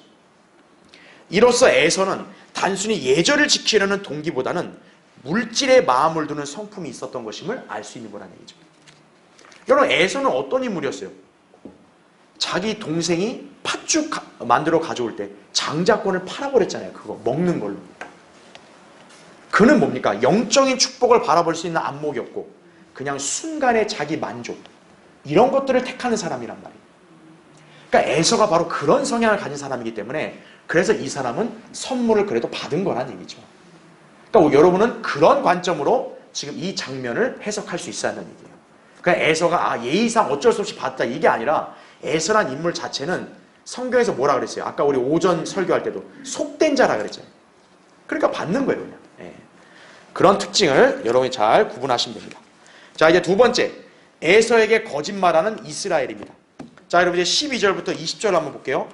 이로써 에서는 단순히 예절을 지키려는 동기보다는 물질에 마음을 두는 성품이 있었던 것임을 알 수 있는 거라는 얘기죠. 여러분, 에서는 어떤 인물이었어요? 자기 동생이 팥죽 만들어 가져올 때 장자권을 팔아버렸잖아요. 그거 먹는 걸로. 그는 뭡니까? 영적인 축복을 바라볼 수 있는 안목이었고 그냥 순간의 자기 만족, 이런 것들을 택하는 사람이란 말이에요. 그러니까 에서가 바로 그런 성향을 가진 사람이기 때문에 그래서 이 사람은 선물을 그래도 받은 거란 얘기죠. 그러니까 여러분은 그런 관점으로 지금 이 장면을 해석할 수 있어야 하는 얘기예요. 그러니까 에서가 예의상 어쩔 수 없이 받다, 이게 아니라 에서란 인물 자체는 성경에서 뭐라 그랬어요? 아까 우리 오전 설교할 때도 속된 자라 그랬잖아요. 그러니까 받는 거예요, 그냥. 예. 그런 특징을 여러분이 잘 구분하시면 됩니다. 자, 이제 두 번째, 에서에게 거짓말하는 이스라엘입니다. 자, 여러분 이제 12절부터 20절 한번 볼게요.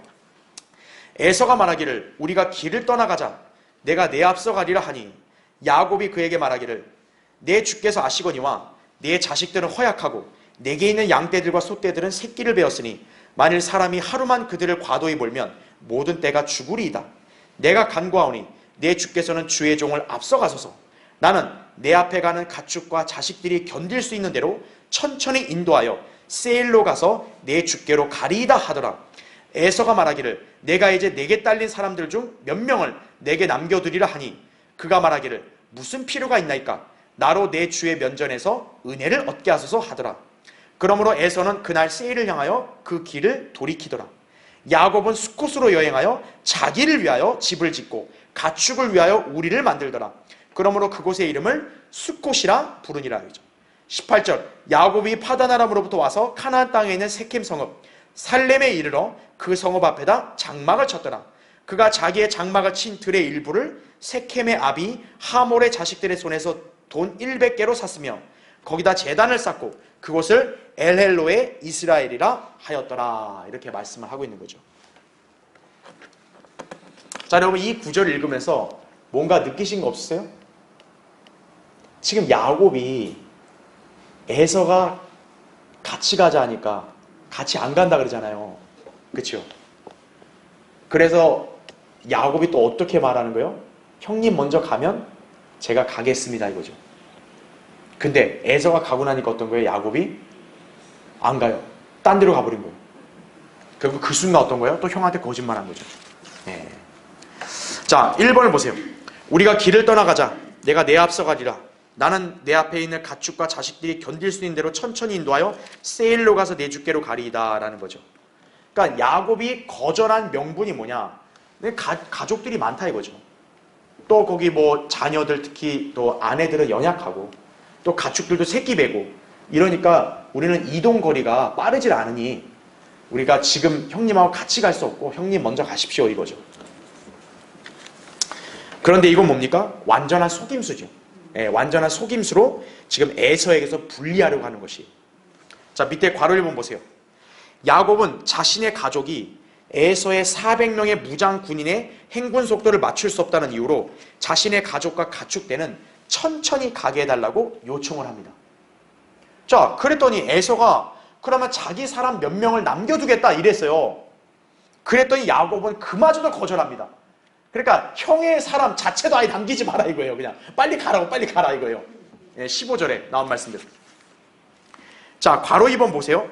에서가 말하기를 우리가 길을 떠나가자. 내가 내 앞서 가리라 하니 야곱이 그에게 말하기를 내 주께서 아시거니와 내 자식들은 허약하고 내게 있는 양떼들과 소떼들은 새끼를 베었으니 만일 사람이 하루만 그들을 과도히 몰면 모든 때가 죽으리이다. 내가 간구하오니 내 주께서는 주의 종을 앞서가소서. 나는 내 앞에 가는 가축과 자식들이 견딜 수 있는 대로 천천히 인도하여 세일로 가서 내 주께로 가리이다 하더라. 에서가 말하기를 내가 이제 내게 딸린 사람들 중 몇 명을 내게 남겨두리라 하니 그가 말하기를 무슨 필요가 있나이까? 나로 내 주의 면전에서 은혜를 얻게 하소서 하더라. 그러므로 에서는 그날 세일을 향하여 그 길을 돌이키더라. 야곱은 수콧으로 여행하여 자기를 위하여 집을 짓고 가축을 위하여 우리를 만들더라. 그러므로 그곳의 이름을 수콧이라 부르니라. 18절 야곱이 파단 아람으로부터 와서 가나안 땅에 있는 세겜 성읍 살렘에 이르러 그 성읍 앞에다 장막을 쳤더라. 그가 자기의 장막을 친 들의 일부를 세겜의 아비 하몰의 자식들의 손에서 돈 100개로 샀으며 거기다 제단을 쌓고 그곳을 엘헬로의 이스라엘이라 하였더라. 이렇게 말씀을 하고 있는 거죠. 자, 여러분 이 구절을 읽으면서 뭔가 느끼신 거 없으세요? 지금 야곱이 에서가 같이 가자 하니까 같이 안 간다 그러잖아요. 그렇죠? 그래서 야곱이 또 어떻게 말하는 거예요? 형님 먼저 가면 제가 가겠습니다 이거죠. 근데 에서가 가고 나니까 어떤 거예요? 야곱이 안 가요. 딴 데로 가버린 거예요. 결국 그 순간 어떤 거예요? 또 형한테 거짓말한 거죠. 네. 자, 1번을 보세요. 우리가 길을 떠나가자. 내가 내 앞서 가리라. 나는 내 앞에 있는 가축과 자식들이 견딜 수 있는 대로 천천히 인도하여 세일로 가서 내 주께로 가리이다 라는 거죠. 그러니까 야곱이 거절한 명분이 뭐냐? 가족들이 많다 이거죠. 또 거기 뭐 자녀들 특히 또 아내들은 연약하고 또 가축들도 새끼 베고 이러니까 우리는 이동 거리가 빠르질 않으니 우리가 지금 형님하고 같이 갈 수 없고 형님 먼저 가십시오 이거죠. 그런데 이건 뭡니까? 완전한 속임수죠. 예, 완전한 속임수로 지금 에서에게서 분리하려고 하는 것이. 자, 밑에 괄호 1번 보세요. 야곱은 자신의 가족이 에서의 400명의 무장 군인의 행군 속도를 맞출 수 없다는 이유로 자신의 가족과 가축대는 천천히 가게 해달라고 요청을 합니다. 자, 그랬더니 에서가 그러면 자기 사람 몇 명을 남겨두겠다 이랬어요. 그랬더니 야곱은 그마저도 거절합니다. 그러니까 형의 사람 자체도 아예 남기지 마라 이거예요. 그냥 빨리 가라고 빨리 가라 이거예요. 15절에 나온 말씀대로. 자, 괄호 2번 보세요.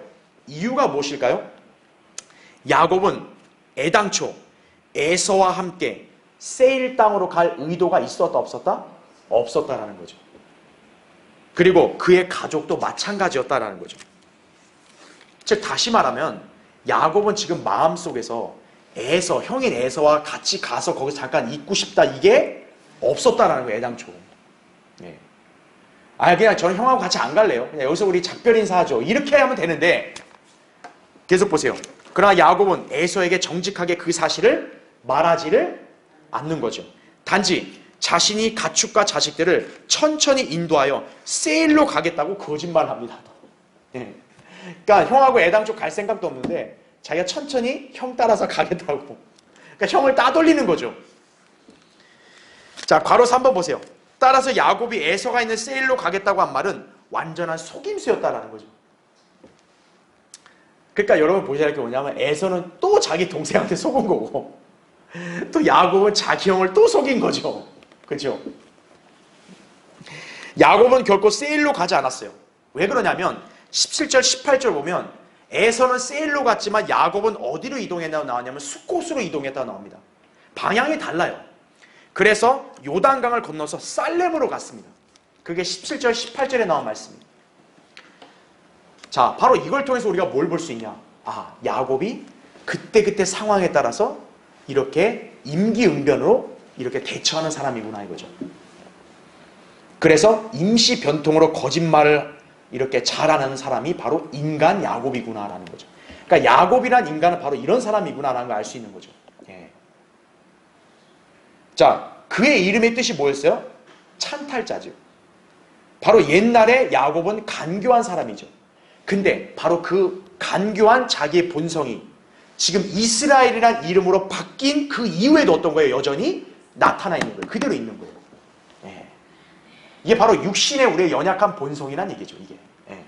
이유가 무엇일까요? 야곱은 애당초 에서와 함께 세일 땅으로 갈 의도가 있었다 없었다? 없었다라는 거죠. 그리고 그의 가족도 마찬가지였다라는 거죠. 즉 다시 말하면 야곱은 지금 마음속에서 에서, 형인 에서와 같이 가서 거기서 잠깐 있고 싶다 이게 없었다라는 거예요. 애당초. 네. 그냥 저는 형하고 같이 안 갈래요. 그냥 여기서 우리 작별 인사하죠. 이렇게 하면 되는데 계속 보세요. 그러나 야곱은 에서에게 정직하게 그 사실을 말하지를 않는 거죠. 단지 자신이 가축과 자식들을 천천히 인도하여 세일로 가겠다고 거짓말합니다. 네. 그러니까 형하고 애당초 갈 생각도 없는데 자기가 천천히 형 따라서 가겠다고. 그러니까 형을 따돌리는 거죠. 자, 괄호 3번 보세요. 따라서 야곱이 에서가 있는 세일로 가겠다고 한 말은 완전한 속임수였다라는 거죠. 그러니까 여러분 보셔야 할 게 뭐냐면 에서는 또 자기 동생한테 속은 거고 또 야곱은 자기 형을 또 속인 거죠. 그렇죠? 야곱은 결코 세일로 가지 않았어요. 왜 그러냐면 17절 18절 보면 에서는 세일로 갔지만 야곱은 어디로 이동했다고 나왔냐면 수콧으로 이동했다고 나옵니다. 방향이 달라요. 그래서 요단강을 건너서 살렘으로 갔습니다. 그게 17절 18절에 나온 말씀입니다. 자, 바로 이걸 통해서 우리가 뭘 볼 수 있냐? 야곱이 그때그때 상황에 따라서 이렇게 임기응변으로 이렇게 대처하는 사람이구나 이거죠. 그래서 임시 변통으로 거짓말을 이렇게 잘하는 사람이 바로 인간 야곱이구나라는 거죠. 그러니까 야곱이란 인간은 바로 이런 사람이구나라는 걸 알 수 있는 거죠. 예. 자, 그의 이름의 뜻이 뭐였어요? 찬탈자죠. 바로 옛날에 야곱은 간교한 사람이죠. 근데 바로 그 간교한 자기의 본성이 지금 이스라엘이란 이름으로 바뀐 그 이후에도 어떤 거예요? 여전히 나타나 있는 거예요. 그대로 있는 거예요. 예. 이게 바로 육신의 우리의 연약한 본성이란 얘기죠. 이게. 예.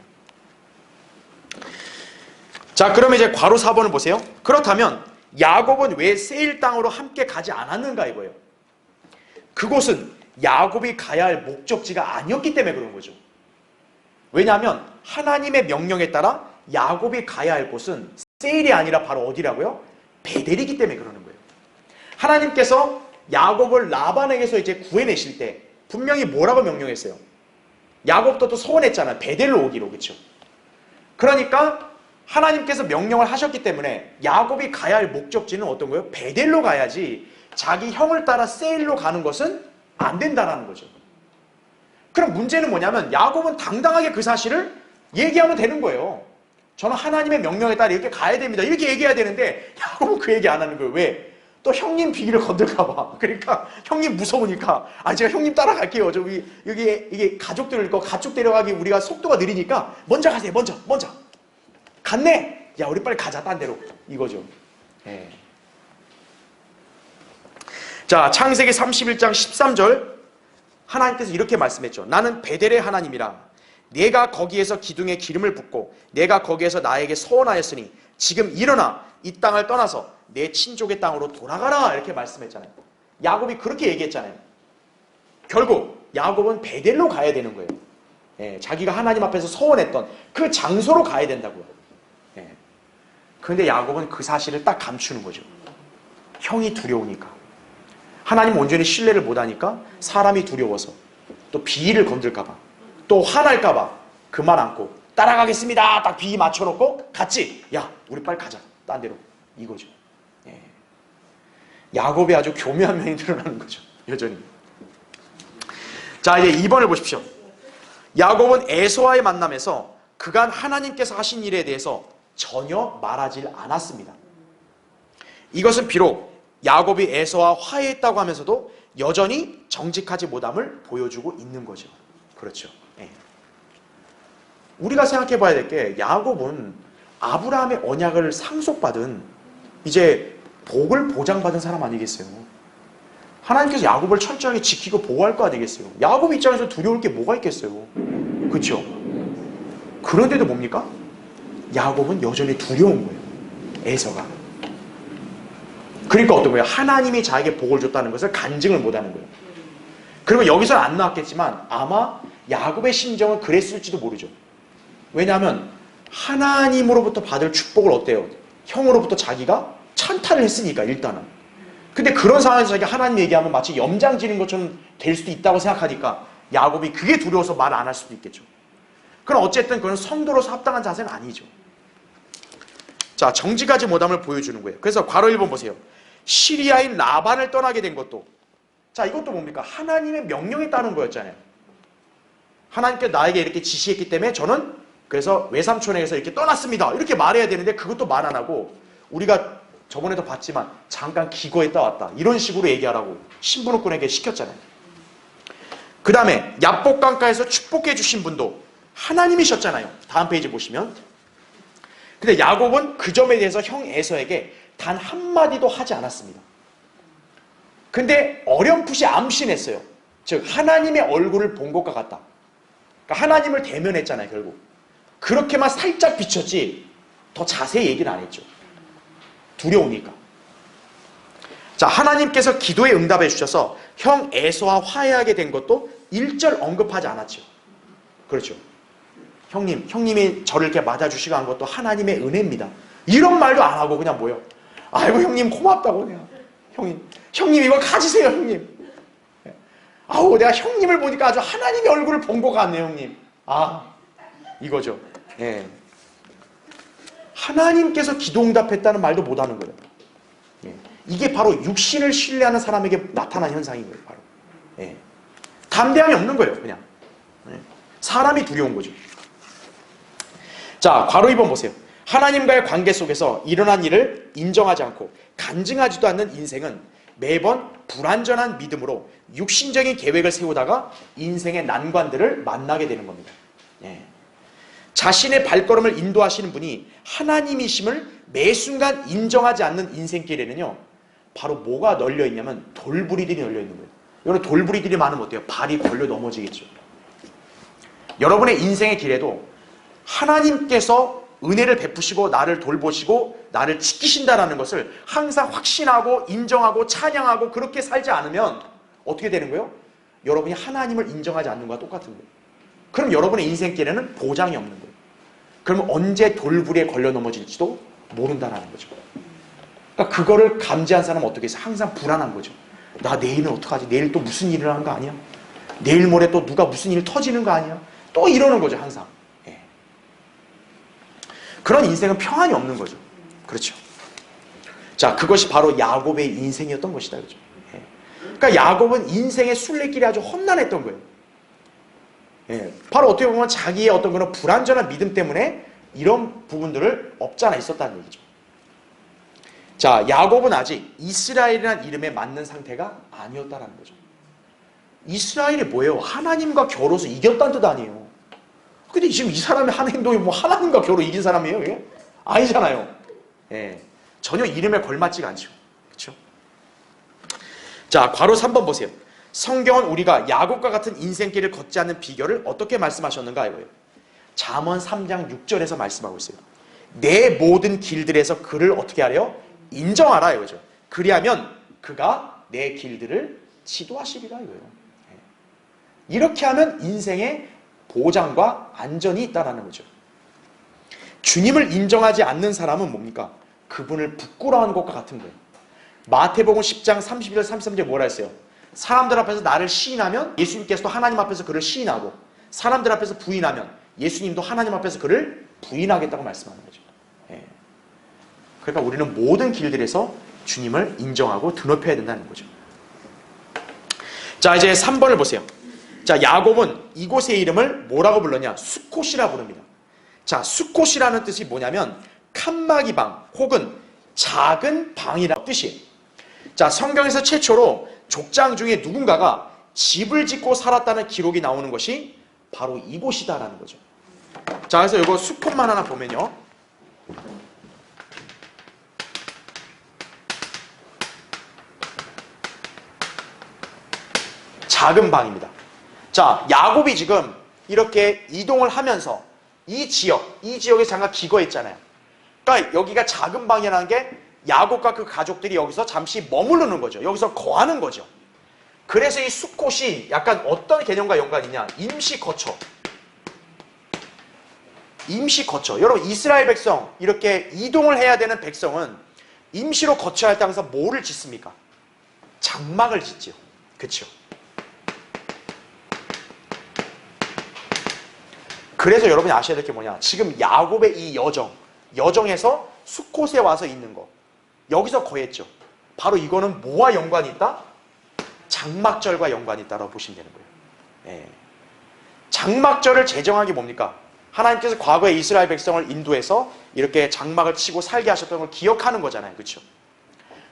자, 그러면 이제 괄호 4번을 보세요. 그렇다면 야곱은 왜 세일 땅으로 함께 가지 않았는가 이거예요. 그곳은 야곱이 가야 할 목적지가 아니었기 때문에 그런 거죠. 왜냐하면 하나님의 명령에 따라 야곱이 가야 할 곳은 세일이 아니라 바로 어디라고요? 베델이기 때문에 그러는 거예요. 하나님께서 야곱을 라반에게서 이제 구해내실 때 분명히 뭐라고 명령했어요? 야곱도 또 소원했잖아요. 베델로 오기로. 그렇죠? 그러니까 하나님께서 명령을 하셨기 때문에 야곱이 가야 할 목적지는 어떤 거예요? 베델로 가야지 자기 형을 따라 세일로 가는 것은 안 된다라는 거죠. 그럼 문제는 뭐냐면 야곱은 당당하게 그 사실을 얘기하면 되는 거예요. 저는 하나님의 명령에 따라 이렇게 가야 됩니다. 이렇게 얘기해야 되는데 야곱은 그 얘기 안 하는 거예요. 왜? 또 형님 비위를 건들까 봐. 그러니까 형님 무서우니까 제가 형님 따라갈게요. 여기 이게 가족들 거 가족 데려가기 우리가 속도가 느리니까 먼저 가세요. 먼저 갔네. 야, 우리 빨리 가자. 딴 데로. 이거죠. 예. 자, 창세기 31장 13절 하나님께서 이렇게 말씀했죠. 나는 베델의 하나님이라. 내가 거기에서 기둥에 기름을 붓고 내가 거기에서 나에게 서원하였으니 지금 일어나 이 땅을 떠나서 내 친족의 땅으로 돌아가라. 이렇게 말씀했잖아요. 야곱이 그렇게 얘기했잖아요. 결국 야곱은 베델로 가야 되는 거예요. 예, 자기가 하나님 앞에서 서원했던 그 장소로 가야 된다고요. 예. 그런데 야곱은 그 사실을 딱 감추는 거죠. 형이 두려우니까. 하나님 온전히 신뢰를 못하니까 사람이 두려워서 또 비위를 건들까봐 또 화날까봐 그 말 안고 따라가겠습니다. 딱 비위 맞춰놓고 갔지. 야, 우리 빨리 가자. 딴 데로. 이거죠. 예. 야곱이 아주 교묘한 면이 드러나는 거죠. 여전히. 자, 이제 2번을 보십시오. 야곱은 에서와의 만남에서 그간 하나님께서 하신 일에 대해서 전혀 말하지 않았습니다. 이것은 비록 야곱이 에서와 화해했다고 하면서도 여전히 정직하지 못함을 보여주고 있는 거죠. 그렇죠. 예. 우리가 생각해 봐야 될 게 야곱은 아브라함의 언약을 상속받은 이제 복을 보장받은 사람 아니겠어요. 하나님께서 야곱을 철저하게 지키고 보호할 거 아니겠어요. 야곱 입장에서 두려울 게 뭐가 있겠어요. 그렇죠. 그런데도 뭡니까? 야곱은 여전히 두려운 거예요. 에서가. 그러니까 어떤 거예요? 하나님이 자에게 복을 줬다는 것을 간증을 못하는 거예요. 그리고 여기서는 안 나왔겠지만 아마 야곱의 심정은 그랬을지도 모르죠. 왜냐하면 하나님으로부터 받을 축복을 어때요? 형으로부터 자기가 찬탈을 했으니까 일단은. 근데 그런 상황에서 자기가 하나님 얘기하면 마치 염장 지는 것처럼 될 수도 있다고 생각하니까 야곱이 그게 두려워서 말 안 할 수도 있겠죠. 그럼 어쨌든 그건 성도로서 합당한 자세는 아니죠. 자, 정직하지 못함을 보여주는 거예요. 그래서 괄호 1번 보세요. 시리아인 라반을 떠나게 된 것도, 자, 이것도 뭡니까? 하나님의 명령에 따른 거였잖아요. 하나님께 나에게 이렇게 지시했기 때문에 저는 그래서 외삼촌에게서 이렇게 떠났습니다. 이렇게 말해야 되는데 그것도 말 안 하고 우리가 저번에도 봤지만 잠깐 기거했다 왔다 이런 식으로 얘기하라고 신부님에게 시켰잖아요. 그 다음에 야복강가에서 축복해 주신 분도 하나님이셨잖아요. 다음 페이지 보시면. 근데 야곱은 그 점에 대해서 형 에서에게 단 한마디도 하지 않았습니다. 근데 어렴풋이 암신했어요. 즉 하나님의 얼굴을 본 것과 같다. 그러니까 하나님을 대면했잖아요. 결국. 그렇게만 살짝 비쳤지 더 자세히 얘기는 안 했죠. 두려우니까. 자, 하나님께서 기도에 응답해 주셔서 형 에서와 화해하게 된 것도 일절 언급하지 않았죠. 그렇죠. 형님이 저를 이렇게 맞아주시고 한 것도 하나님의 은혜입니다. 이런 말도 안 하고 그냥 뭐요? 아이고 형님 고맙다고 그냥. 형님 이거 가지세요 형님. 아우 내가 형님을 보니까 아주 하나님의 얼굴을 본 것 같네요 형님. 이거죠. 예. 하나님께서 기도 응답했다는 말도 못하는 거예요. 예. 이게 바로 육신을 신뢰하는 사람에게 나타난 현상인 거예요. 바로. 예. 담대함이 없는 거예요. 그냥. 예. 사람이 두려운 거죠. 자, 괄호 2번 보세요. 하나님과의 관계 속에서 일어난 일을 인정하지 않고 간증하지도 않는 인생은 매번 불완전한 믿음으로 육신적인 계획을 세우다가 인생의 난관들을 만나게 되는 겁니다. 예. 자신의 발걸음을 인도하시는 분이 하나님이심을 매 순간 인정하지 않는 인생길에는요, 바로 뭐가 널려 있냐면 돌부리들이 널려 있는 거예요. 여러분 돌부리들이 많으면 어때요? 발이 걸려 넘어지겠죠. 여러분의 인생의 길에도 하나님께서 은혜를 베푸시고 나를 돌보시고 나를 지키신다라는 것을 항상 확신하고 인정하고 찬양하고 그렇게 살지 않으면 어떻게 되는 거예요? 여러분이 하나님을 인정하지 않는 것과 똑같은 거예요. 그럼 여러분의 인생길에는 보장이 없는 거예요. 그러면 언제 돌부리에 걸려 넘어질지도 모른다는 거죠. 그러니까 그거를 감지한 사람은 어떻게 해서 항상 불안한 거죠. 나 내일은 어떡하지? 내일 또 무슨 일을 하는 거 아니야? 내일 모레 또 누가 무슨 일 터지는 거 아니야? 또 이러는 거죠, 항상. 예. 그런 인생은 평안이 없는 거죠. 그렇죠. 자, 그것이 바로 야곱의 인생이었던 것이다. 그죠? 예. 그러니까 야곱은 인생의 순례길이 아주 험난했던 거예요. 예. 바로 어떻게 보면 자기의 어떤 그런 불완전한 믿음 때문에 이런 부분들을 없지 않아 있었다는 얘기죠. 자, 야곱은 아직 이스라엘이라는 이름에 맞는 상태가 아니었다는 거죠. 이스라엘이 뭐예요? 하나님과 겨루어서 이겼다는 뜻 아니에요. 근데 지금 이 사람의 한 행동이 뭐 하나님과 겨루 이긴 사람이에요? 이게? 아니잖아요. 예. 전혀 이름에 걸맞지가 않죠. 그렇죠? 자, 괄호 3번 보세요. 성경은 우리가 야곱과 같은 인생길을 걷지 않는 비결을 어떻게 말씀하셨는가 이거예요. 잠언 3장 6절에서 말씀하고 있어요. 내 모든 길들에서 그를 어떻게 하래요? 인정하라 이거죠. 그리하면 그가 내 길들을 지도하시리라 이거예요. 이렇게 하면 인생에 보장과 안전이 있다는 거죠. 주님을 인정하지 않는 사람은 뭡니까? 그분을 부끄러워하는 것과 같은 거예요. 마태복음 10장 31절 33절에 뭐라 했어요? 사람들 앞에서 나를 시인하면 예수님께서도 하나님 앞에서 그를 시인하고 사람들 앞에서 부인하면 예수님도 하나님 앞에서 그를 부인하겠다고 말씀하는 거죠. 예. 그러니까 우리는 모든 길들에서 주님을 인정하고 드높여야 된다는 거죠. 자, 이제 3번을 보세요. 자, 야곱은 이곳의 이름을 뭐라고 불렀냐? 수콧이라 부릅니다. 자, 수콧이라는 뜻이 뭐냐면 칸막이 방 혹은 작은 방이라는 뜻이에요. 자, 성경에서 최초로 족장 중에 누군가가 집을 짓고 살았다는 기록이 나오는 것이 바로 이곳이다라는 거죠. 자, 그래서 이거 수콧만 하나 보면요. 작은 방입니다. 자, 야곱이 지금 이렇게 이동을 하면서 이 지역에 잠깐 기거했잖아요. 그러니까 여기가 작은 방이라는 게 야곱과 그 가족들이 여기서 잠시 머무르는 거죠. 여기서 거하는 거죠. 그래서 이 수콧이 약간 어떤 개념과 연관이 있냐? 임시 거처. 임시 거처. 여러분, 이스라엘 백성, 이렇게 이동을 해야 되는 백성은 임시로 거처할 때 항상 뭐를 짓습니까? 장막을 짓지요. 그렇죠? 그래서 여러분이 아셔야 될 게 뭐냐? 지금 야곱의 이 여정에서 수콧에 와서 있는 거. 여기서 거했죠. 바로 이거는 뭐와 연관이 있다? 장막절과 연관이 있다라고 보시면 되는 거예요. 예. 장막절을 제정한 게 뭡니까? 하나님께서 과거에 이스라엘 백성을 인도해서 이렇게 장막을 치고 살게 하셨던 걸 기억하는 거잖아요. 그렇죠?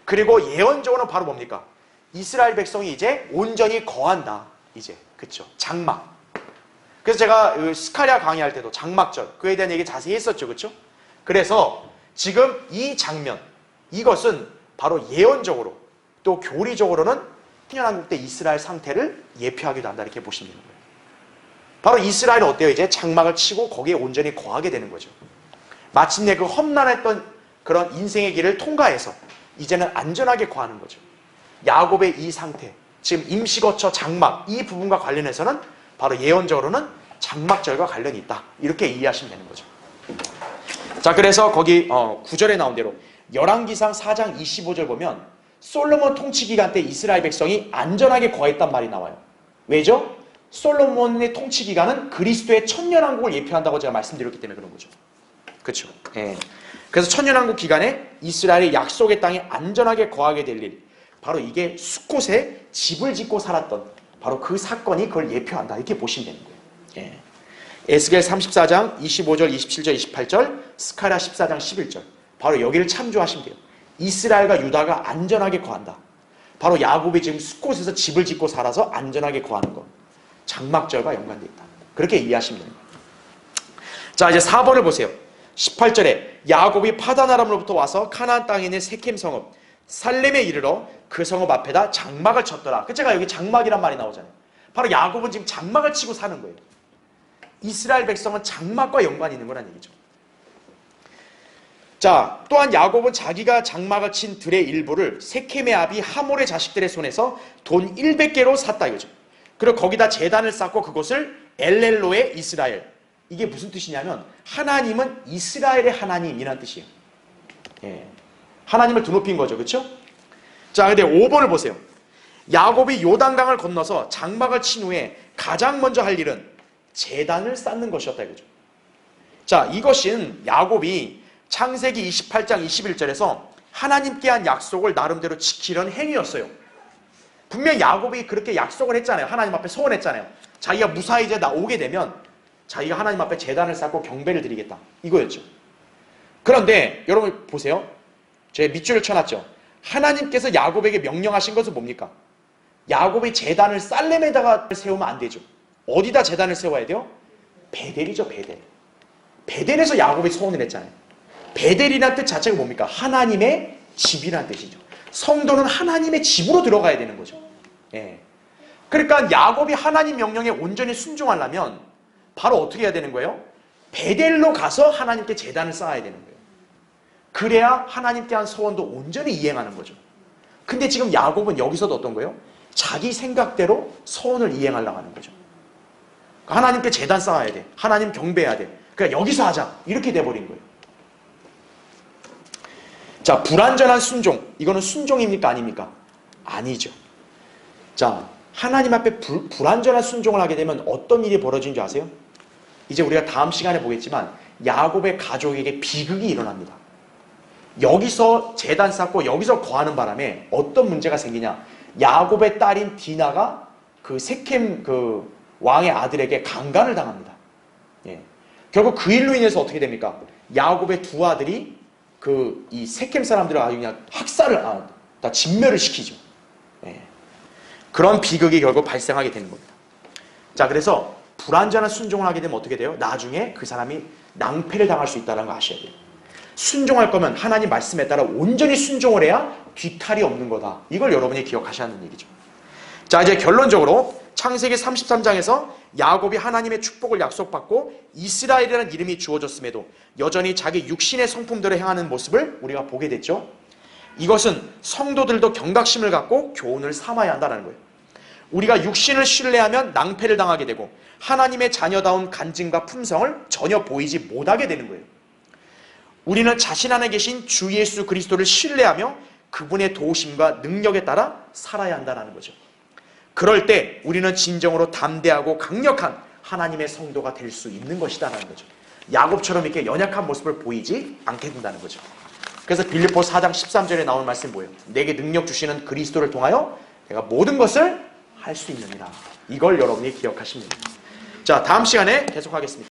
그리고 예언적으로는 바로 뭡니까? 이스라엘 백성이 이제 온전히 거한다. 이제. 그렇죠? 장막. 그래서 제가 스가랴 강의할 때도 장막절, 그에 대한 얘기 자세히 했었죠. 그렇죠? 그래서 지금 이 장면, 이것은 바로 예언적으로 또 교리적으로는 천년왕국 때 이스라엘 상태를 예표하기도 한다. 이렇게 보시면 되는 거예요. 바로 이스라엘은 어때요? 이제 장막을 치고 거기에 온전히 거하게 되는 거죠. 마침내 그 험난했던 그런 인생의 길을 통과해서 이제는 안전하게 거하는 거죠. 야곱의 이 상태, 지금 임시거처 장막, 이 부분과 관련해서는 바로 예언적으로는 장막절과 관련이 있다. 이렇게 이해하시면 되는 거죠. 자, 그래서 거기 9절에 나온 대로 열왕기상 4장 25절 보면 솔로몬 통치 기간 때 이스라엘 백성이 안전하게 거했단 말이 나와요. 왜죠? 솔로몬의 통치 기간은 그리스도의 천년왕국을 예표한다고 제가 말씀드렸기 때문에 그런 거죠. 그렇죠? 예. 그래서 천년왕국 기간에 이스라엘이 약속의 땅에 안전하게 거하게 될 일, 바로 이게 수콧에 집을 짓고 살았던 바로 그 사건이 그걸 예표한다. 이렇게 보시면 되는 거예요. 예. 에스겔 34장 25절, 27절, 28절, 스가랴 14장 11절. 바로 여기를 참조하시면 돼요. 이스라엘과 유다가 안전하게 거한다. 바로 야곱이 지금 수콧에서 집을 짓고 살아서 안전하게 거하는 것. 장막절과 연관되어 있다. 그렇게 이해하시면 됩니다. 자, 이제 4번을 보세요. 18절에 야곱이 파단 아람으로부터 와서 카나안 땅에 있는 세켐 성읍 살렘에 이르러 그 성읍 앞에다 장막을 쳤더라. 그 제가 여기 장막이란 말이 나오잖아요. 바로 야곱은 지금 장막을 치고 사는 거예요. 이스라엘 백성은 장막과 연관이 있는 거란 얘기죠. 자, 또한 야곱은 자기가 장막을 친 들의 일부를 세켐의 아비 하몰의 자식들의 손에서 돈 100개로 샀다 이거죠. 그리고 거기다 제단을 쌓고 그곳을 엘렐로의 이스라엘. 이게 무슨 뜻이냐면 하나님은 이스라엘의 하나님이라는 뜻이에요. 예. 하나님을 드높인 거죠. 그렇죠? 자, 근데 5번을 보세요. 야곱이 요단강을 건너서 장막을 친 후에 가장 먼저 할 일은 제단을 쌓는 것이었다 이거죠. 자, 이것은 야곱이 창세기 28장 21절에서 하나님께 한 약속을 나름대로 지키려는 행위였어요. 분명 야곱이 그렇게 약속을 했잖아요. 하나님 앞에 소원했잖아요. 자기가 무사히 이제 나오게 되면 자기가 하나님 앞에 제단을 쌓고 경배를 드리겠다. 이거였죠. 그런데 여러분 보세요. 제가 밑줄을 쳐놨죠. 하나님께서 야곱에게 명령하신 것은 뭡니까? 야곱이 제단을 살렘에다가 세우면 안 되죠. 어디다 제단을 세워야 돼요? 베델이죠. 베델. 베델에서 야곱이 소원을 했잖아요. 베델이라는 뜻 자체가 뭡니까? 하나님의 집이라는 뜻이죠. 성도는 하나님의 집으로 들어가야 되는 거죠. 예. 그러니까 야곱이 하나님 명령에 온전히 순종하려면 바로 어떻게 해야 되는 거예요? 베델로 가서 하나님께 제단을 쌓아야 되는 거예요. 그래야 하나님께 한 소원도 온전히 이행하는 거죠. 근데 지금 야곱은 여기서도 어떤 거예요? 자기 생각대로 소원을 이행하려고 하는 거죠. 하나님께 제단 쌓아야 돼. 하나님 경배해야 돼. 그러니까 여기서 하자. 이렇게 돼버린 거예요. 자, 불완전한 순종. 이거는 순종입니까? 아닙니까? 아니죠. 자, 하나님 앞에 불완전한 순종을 하게 되면 어떤 일이 벌어지는 줄 아세요? 이제 우리가 다음 시간에 보겠지만 야곱의 가족에게 비극이 일어납니다. 여기서 제단 쌓고 여기서 거하는 바람에 어떤 문제가 생기냐? 야곱의 딸인 디나가 그 세켐 그 왕의 아들에게 강간을 당합니다. 예. 결국 그 일로 인해서 어떻게 됩니까? 야곱의 두 아들이 이 세켐 사람들을 아주 그냥 학살을, 다 진멸을 시키죠. 예. 그런 비극이 결국 발생하게 되는 겁니다. 자, 그래서 불완전한 순종을 하게 되면 어떻게 돼요? 나중에 그 사람이 낭패를 당할 수 있다는 거 아셔야 돼요. 순종할 거면 하나님 말씀에 따라 온전히 순종을 해야 뒤탈이 없는 거다. 이걸 여러분이 기억하셔야 하는 얘기죠. 자, 이제 결론적으로 창세기 33장에서 야곱이 하나님의 축복을 약속받고 이스라엘이라는 이름이 주어졌음에도 여전히 자기 육신의 성품대로 행하는 모습을 우리가 보게 됐죠. 이것은 성도들도 경각심을 갖고 교훈을 삼아야 한다는 거예요. 우리가 육신을 신뢰하면 낭패를 당하게 되고 하나님의 자녀다운 간증과 품성을 전혀 보이지 못하게 되는 거예요. 우리는 자신 안에 계신 주 예수 그리스도를 신뢰하며 그분의 도우심과 능력에 따라 살아야 한다는 거죠. 그럴 때 우리는 진정으로 담대하고 강력한 하나님의 성도가 될 수 있는 것이다라는 거죠. 야곱처럼 이렇게 연약한 모습을 보이지 않게 된다는 거죠. 그래서 빌립보 4장 13절에 나오는 말씀이 뭐예요? 내게 능력 주시는 그리스도를 통하여 내가 모든 것을 할 수 있느니라. 이걸 여러분이 기억하시면 됩니다. 자, 다음 시간에 계속하겠습니다.